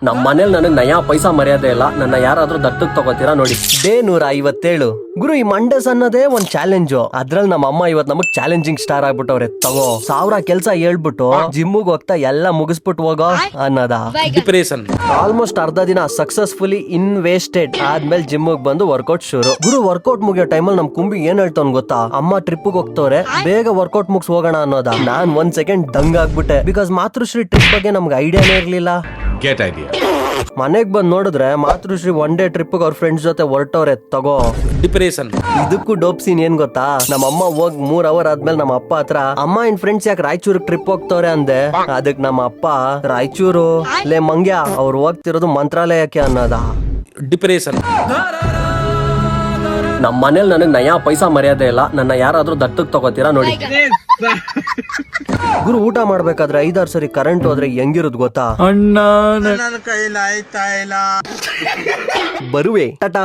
ನಮ್ಮ ಮನೇಲಿ ನನಗೆ ನಯಾ ಪೈಸಾ ಮರ್ಯಾದೆ ಇಲ್ಲ. ನನ್ನ ಯಾರಾದ್ರೂ ದತ್ತಕ್ ತಗೋತೀರಾ ನೋಡಿ. ಡೇ 157 ಗುರು. ಈ ಮಂಡೇಸ್ ಅನ್ನೋದೇ ಒಂದ್ ಚಾಲೆಂಜು. ಅದ್ರಲ್ಲಿ ನಮ್ಮ ಅಮ್ಮ ಇವತ್ ನಮಗ್ ಚಾಲೆಂಜಿಂಗ್ ಸ್ಟಾರ್ ಆಗ್ಬಿಟ್ಟವ್ರೆ. ತಗೋ 1000 ಕೆಲ್ಸ ಹೇಳ್ಬಿಟ್ಟು ಜಿಮ್ಗೆ ಹೋಗ್ತಾ ಎಲ್ಲ ಮುಗಿಸ್ಬಿಟ್ಟು ಹೋಗೋ ಅನ್ನೋದ. ಡಿಪ್ರೆಷನ್. ಆಲ್ಮೋಸ್ಟ್ ಅರ್ಧ ದಿನ ಸಕ್ಸಸ್ಫುಲಿ ಇನ್ವೆಸ್ಟೆಡ್ ಆದ್ಮೇಲೆ ಜಿಮ್ಗೆ ಬಂದು ವರ್ಕೌಟ್ ಶುರು. ಗುರು ವರ್ಕೌಟ್ ಮುಗಿಯೋ ಟೈಮಲ್ಲಿ ನಮ್ ಕುಂಬಿ ಏನ್ ಹೇಳ್ತಾವ್ ಗೊತ್ತಾ? ಅಮ್ಮ ಟ್ರಿಪ್ ಹೋಗ್ತವ್ರೆ, ಬೇಗ ವರ್ಕೌಟ್ ಮುಗಿಸ್ ಹೋಗೋಣ ಅನ್ನೋದ. ನಾನ್ 1 ಸೆಕೆಂಡ್ ದಂಗ್ ಆಗ್ಬಿಟ್ಟೆ. ಬಿಕಾಸ್ ಮಾತೃಶ್ರೀ ಟ್ರಿಪ್ ಬಗ್ಗೆ ನಮ್ಗೆ ಐಡಿಯಾನೇ ಇರ್ಲಿಲ್ಲ. Get idea. ಮನೆಗ್ ಬಂದ್ ನೋಡಿದ್ರೆ ಮಾತೃಶ್ರೀ 1 ಡೇ ಟ್ರಿಪ್ ಅವ್ರ ಫ್ರೆಂಡ್ಸ್ ಜೊತೆ ಹೊರಟವ್ರೆ. ತಗೋ ಡಿಪ್ರೆಷನ್. ಇದಕ್ಕೂ ಡೋಪ್ ಸೀನ್ ಏನ್ ಗೊತ್ತಾ? ನಮ್ಮ ಅಮ್ಮ ಹೋಗ್ 3 ಅವರ್ ಆದ್ಮೇಲೆ ನಮ್ಮ ಅಪ್ಪ ಹತ್ರ ಅಮ್ಮ ಇನ್ ಫ್ರೆಂಡ್ಸ್ ಯಾಕೆ ರಾಯಚೂರ್ ಟ್ರಿಪ್ ಹೋಗ್ತವ್ರೆ ಅಂದೆ. ಅದಕ್ ನಮ್ಮ ಅಪ್ಪ ರಾಯಚೂರು ಲೇ ಮಂಗ್ಯ ಅವ್ರು ಹೋಗ್ತಿರೋದು ಮಂತ್ರಾಲಯಕ್ಕೆ ಅನ್ನೋದ. ಡಿಪ್ರೆಷನ್. ನಮ್ಮ ಮನೇಲಿ ನನಗೆ ನಯಾ ಪೈಸಾ ಮರ್ಯಾದೆ ಇಲ್ಲ. ನನ್ನ ಯಾರಾದ್ರೂ ದತ್ತಕ್ ತಗೋತೀರಾ ನೋಡಿ. ಗುರು ಊಟ ಮಾಡ್ಬೇಕಾದ್ರೆ 5-6 ಸರಿ ಕರೆಂಟ್ ಹೋದ್ರೆ ಹೆಂಗಿರುದ್ ಗೊತ್ತಾ? ಅಣ್ಣ ಬರುವೆ ಟಾಟಾ.